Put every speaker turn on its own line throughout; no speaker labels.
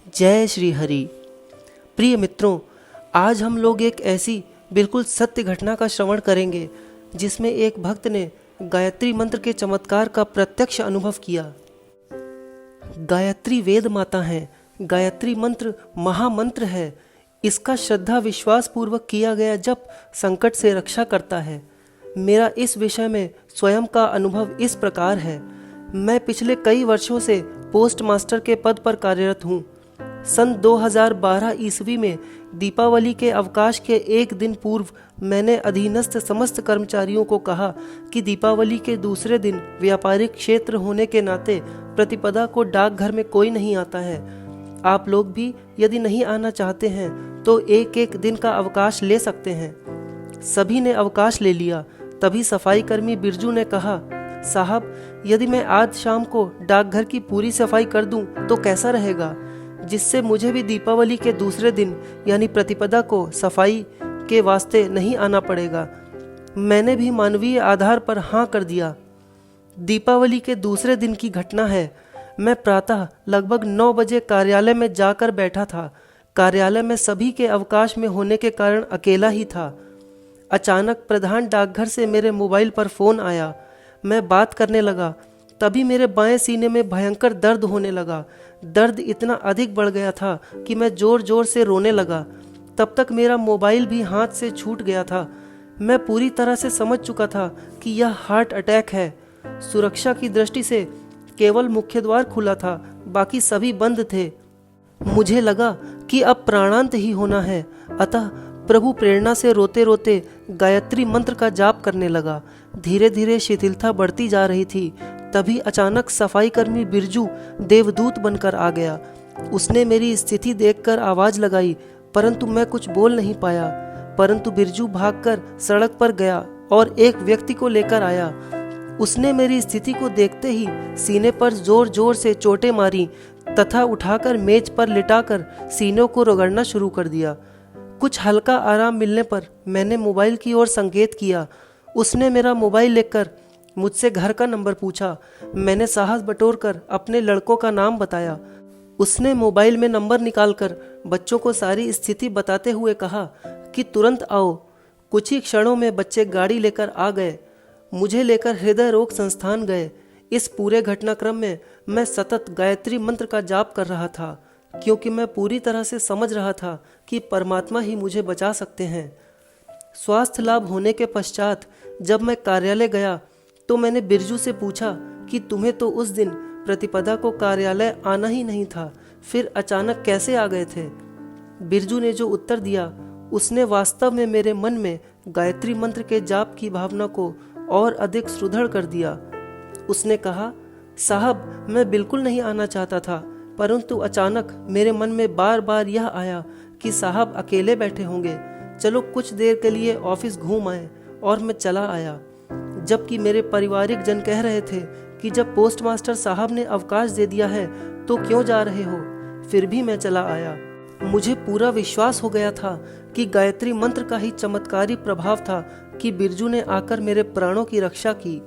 जय श्री हरि। प्रिय मित्रों, आज हम लोग एक ऐसी बिल्कुल सत्य घटना का श्रवण करेंगे जिसमें एक भक्त ने गायत्री मंत्र के चमत्कार का प्रत्यक्ष अनुभव किया। गायत्री वेद माता है, गायत्री मंत्र महामंत्र है। इसका श्रद्धा विश्वास पूर्वक किया गया जप संकट से रक्षा करता है। मेरा इस विषय में स्वयं का अनुभव इस प्रकार है। मैं पिछले कई वर्षों से पोस्ट मास्टर के पद पर कार्यरत हूँ। सन 2012 ईस्वी में दीपावली के अवकाश के एक दिन पूर्व मैंने अधीनस्थ समस्त कर्मचारियों को कहा कि दीपावली के दूसरे दिन व्यापारिक क्षेत्र होने के नाते प्रतिपदा को डाकघर में कोई नहीं आता है। आप लोग भी यदि नहीं आना चाहते हैं तो एक एक दिन का अवकाश ले सकते हैं। सभी ने अवकाश ले लिया। तभी सफाई कर्मी बिरजू ने कहा, साहब, यदि मैं आज शाम को डाकघर की पूरी सफाई कर दूं तो कैसा रहेगा, जिससे मुझे भी दीपावली के दूसरे दिन यानी प्रतिपदा को सफाई के वास्ते नहीं आना पड़ेगा। मैंने भी मानवीय आधार पर हाँ कर दिया। दीपावली के दूसरे दिन की घटना है। मैं प्रातः लगभग 9 बजे कार्यालय में जाकर बैठा था। कार्यालय में सभी के अवकाश में होने के कारण अकेला ही था। अचानक प्रधान डाकघर से मेरे मोबाइल पर फोन आया। मैं बात करने लगा। तभी मेरे बाएं सीने में भयंकर दर्द होने लगा। दर्द इतना अधिक बढ़ गया था कि मैं जोर जोर से रोने लगा। तब तक मेरा मोबाइल भी हाथ से छूट गया था। मैं पूरी तरह से समझ चुका था कि यह हार्ट अटैक है। सुरक्षा की दृष्टि से केवल मुख्य द्वार खुला था, बाकी सभी बंद थे। मुझे लगा कि अब प्राणांत ही होना है। अतः प्रभु प्रेरणा से रोते रोते गायत्री मंत्र का जाप करने लगा। धीरे धीरे शिथिलता बढ़ती जा रही थी। तभी अचानक सफाई कर्मी बिरजू देवदूत बनकर आ गया। उसने मेरी स्थिति देखकर आवाज लगाई, परंतु मैं कुछ बोल नहीं पाया। परंतु बिरजू भागकर सड़क पर गया और एक व्यक्ति को लेकर आया। उसने मेरी स्थिति को देखते ही सीने पर जोर जोर से चोटें मारी तथा उठाकर मेज पर लिटाकर सीनों को रगड़ना शुरू कर दिया। कुछ हल्का आराम मिलने पर मैंने मोबाइल की ओर संकेत किया। उसने मेरा मोबाइल लेकर मुझसे घर का नंबर पूछा। मैंने साहस बटोरकर अपने लड़कों का नाम बताया। उसने मोबाइल में नंबर निकालकर बच्चों को सारी स्थिति बताते हुए कहा कि तुरंत आओ। कुछ ही क्षणों में बच्चे गाड़ी लेकर आ गए। मुझे लेकर हृदय रोग संस्थान गए। इस पूरे घटनाक्रम में मैं सतत गायत्री मंत्र का जाप कर रहा था, क्योंकि मैं पूरी तरह से समझ रहा था कि परमात्मा ही मुझे बचा सकते हैं। स्वास्थ्य लाभ होने के पश्चात जब मैं कार्यालय गया तो मैंने बिरजू से पूछा कि तुम्हें तो उस दिन प्रतिपदा को कार्यालय आना ही नहीं था, फिर अचानक कैसे आ गए थे। बिरजू ने जो उत्तर दिया उसने वास्तव में मेरे मन में गायत्री मंत्र के जाप की भावना को और अधिक सुदृढ़ कर दिया। उसने कहा, साहब, मैं बिल्कुल नहीं आना चाहता था, परंतु अचानक मेरे मन में बार बार यह आया कि साहब अकेले बैठे होंगे, चलो कुछ देर के लिए ऑफिस घूम आए, और मैं चला आया। जबकि मेरे पारिवारिक जन कह रहे थे कि जब पोस्ट मास्टर साहब ने अवकाश दे दिया है तो क्यों जा रहे हो, फिर भी मैं चला आया। मुझे पूरा विश्वास हो गया था कि गायत्री मंत्र का ही चमत्कारी प्रभाव था कि बिरजू ने आकर मेरे प्राणों की रक्षा की।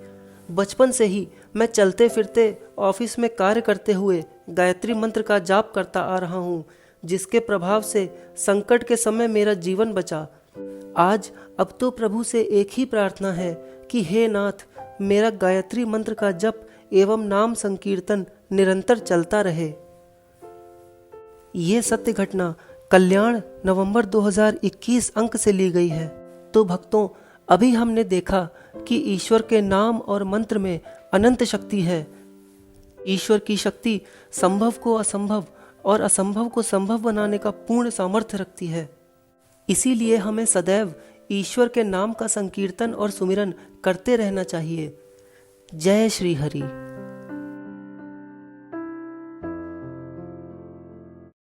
बचपन से ही मैं चलते फिरते ऑफिस में कार्य करते हुए गायत्री मंत्र का जाप करता आ रहा हूँ, जिसके प्रभाव से संकट के समय मेरा जीवन बचा। आज अब तो प्रभु से एक ही प्रार्थना है कि हे नाथ, मेरा गायत्री मंत्र का जप एवं नाम संकीर्तन निरंतर चलता रहे। ये सत्य घटना कल्याण नवंबर 2021 अंक से ली गई है। तो भक्तों, अभी हमने देखा कि ईश्वर के नाम और मंत्र में अनंत शक्ति है। ईश्वर की शक्ति संभव को असंभव और असंभव को संभव बनाने का पूर्ण सामर्थ्य रखती है। इसीलिए हमें सदैव ईश्वर के नाम का संकीर्तन और सुमिरन करते रहना चाहिए। जय श्री हरि।